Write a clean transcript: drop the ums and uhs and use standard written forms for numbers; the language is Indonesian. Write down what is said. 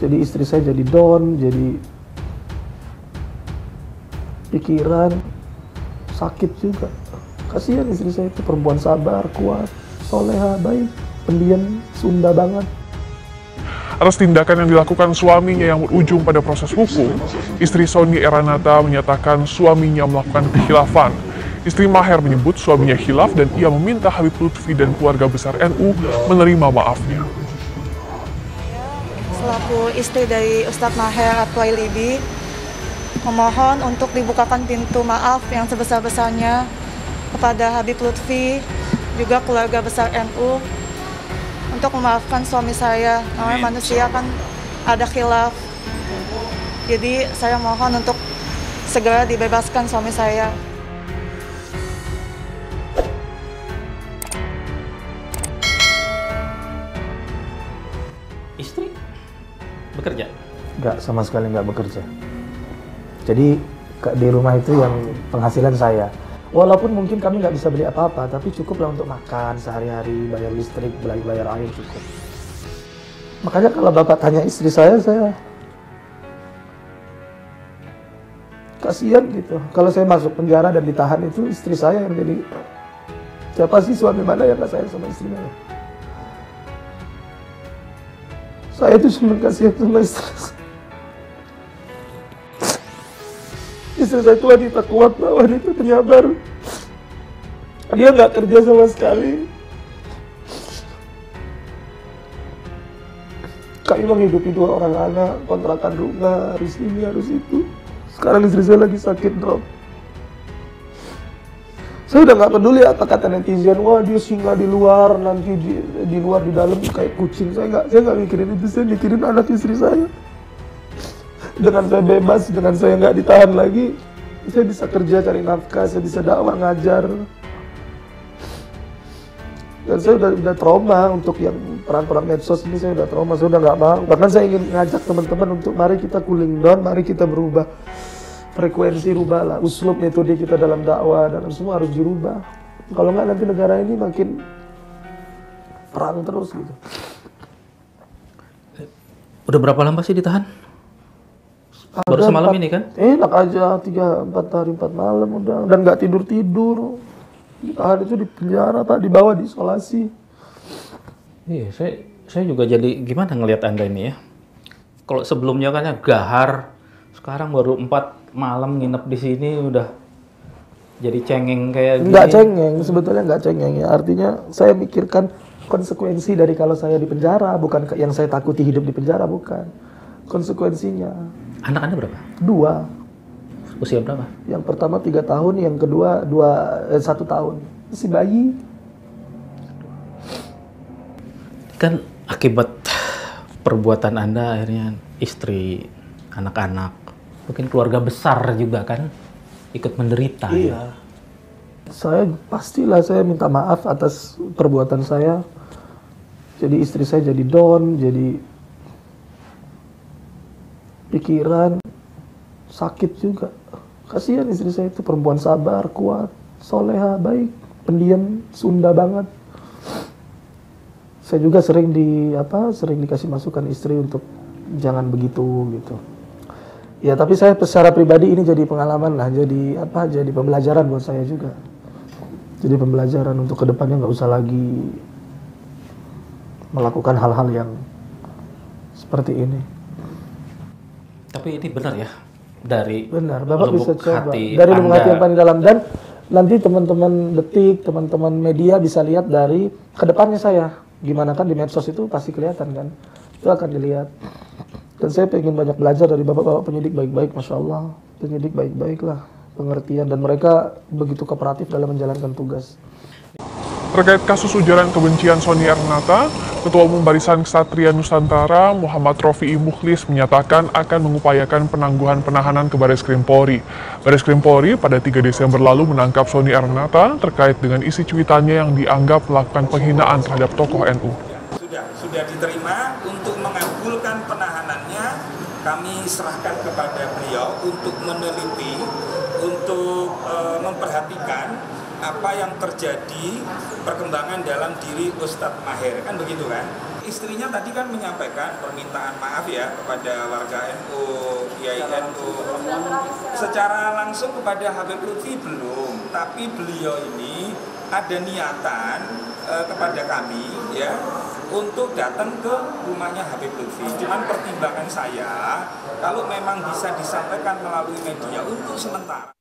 Jadi istri saya jadi down, jadi pikiran, sakit juga. Kasihan istri saya itu perempuan sabar, kuat, soleha, baik, pendiam, Sunda banget. Atas tindakan yang dilakukan suaminya yang berujung pada proses hukum, istri Sony Eranata menyatakan suaminya melakukan kekhilafan. Istri Maher menyebut suaminya khilaf dan ia meminta Habib Lutfi dan keluarga besar NU menerima maafnya. Selaku istri dari Ustadz Maher At-Twailibi, memohon untuk dibukakan pintu maaf yang sebesar-besarnya kepada Habib Lutfi, juga keluarga besar NU, untuk memaafkan suami saya. Namanya manusia kan ada khilaf. Jadi saya mohon untuk segera dibebaskan suami saya. Istri bekerja? Nggak, sama sekali nggak bekerja. Jadi di rumah itu yang penghasilan saya. Walaupun mungkin kami nggak bisa beli apa-apa, tapi cukuplah untuk makan sehari-hari, bayar listrik, bayar air cukup. Makanya kalau Bapak tanya istri saya kasihan gitu. Kalau saya masuk penjara dan ditahan itu istri saya yang jadi, siapa sih suami mana yang nggak sayang sama istrinya? Saya itu cuma kasihan sama istri saya. Istri saya itu wanita kuat, wanita penyabar. Dia nggak kerja sama sekali. Kami menghidupi 2 orang anak, kontrakan rumah, harus ini, harus itu. Sekarang istri saya lagi sakit drop. Saya udah nggak peduli apa kata netizen, wah dia singgah di luar, nanti di luar di dalam kayak kucing. Saya nggak mikirin itu, saya mikirin anak istri saya. Dengan saya bebas, dengan saya nggak ditahan lagi, saya bisa kerja cari nafkah, saya bisa dakwah ngajar. Dan saya udah trauma untuk yang peran-peran medsos ini, saya udah trauma, saya udah nggak mau. Bahkan saya ingin ngajak teman-teman untuk mari kita cooling down, mari kita berubah frekuensi, rubahlah uslub metode kita dalam dakwah, dan semua harus dirubah. Kalau nggak nanti negara ini makin perang terus gitu. Udah berapa lama sih ditahan? Baru semalam ini kan? Enak aja, 3-4 hari 4 malam udah. Dan nggak tidur-tidur. Ditahan itu di penjara Pak, dibawa di isolasi. Iya, saya juga jadi gimana ngelihat Anda ini ya. Kalau sebelumnya kan ya gahar, sekarang baru 4 malam nginep di sini udah jadi cengeng kayak gini. Nggak cengeng, sebetulnya nggak cengeng ya. Artinya saya mikirkan konsekuensi dari kalau saya di penjara, bukan yang saya takuti hidup di penjara, bukan. Konsekuensinya. Anak Anda berapa? 2. Usia berapa? Yang pertama 3 tahun, yang kedua 1 tahun. Masih bayi. Kan akibat perbuatan Anda akhirnya istri, anak-anak, mungkin keluarga besar juga kan ikut menderita. Iya. Pastilah saya minta maaf atas perbuatan saya. Jadi istri saya jadi down, jadi pikiran, sakit juga. Kasihan istri saya itu perempuan sabar, kuat, soleha, baik, pendiam, Sunda banget. Saya juga sering dikasih masukan istri untuk jangan begitu gitu. Ya tapi saya secara pribadi ini jadi pengalaman lah, jadi pembelajaran buat saya juga. Jadi pembelajaran untuk kedepannya nggak usah lagi melakukan hal-hal yang seperti ini. Tapi ini benar ya, dari benar, Bapak bisa coba hati dari lubuk Anda. hati yang paling dalam, dan nanti teman-teman Detik, teman-teman media bisa lihat dari kedepannya saya gimana, kan di medsos itu pasti kelihatan kan, itu akan dilihat. Dan saya pengen banyak belajar dari bapak-bapak penyidik baik-baik, masya Allah, penyidik baik-baik lah, pengertian, dan mereka begitu kooperatif dalam menjalankan tugas. Terkait kasus ujaran kebencian Sony Eranata, Ketua Umum Barisan Ksatria Nusantara Muhammad Rofi'i Mukhlis menyatakan akan mengupayakan penangguhan penahanan ke Baris Krim Polri. Baris Krim Polri pada 3 Desember lalu menangkap Sony Eranata terkait dengan isi cuitannya yang dianggap melakukan penghinaan terhadap tokoh NU. Sudah diterima. Untuk mengabulkan penahanannya, kami serahkan kepada beliau untuk meneliti, untuk memperhatikan apa yang terjadi perkembangan dalam diri Ustadz Maher, kan begitu kan? Istrinya tadi kan menyampaikan permintaan maaf ya kepada warga NU, Kiai NU. Secara langsung kepada Habib Lutfi belum, tapi beliau ini ada niatan kepada kami ya untuk datang ke rumahnya Habib Lutfi. Cuman pertimbangan saya kalau memang bisa disampaikan melalui media untuk sementara.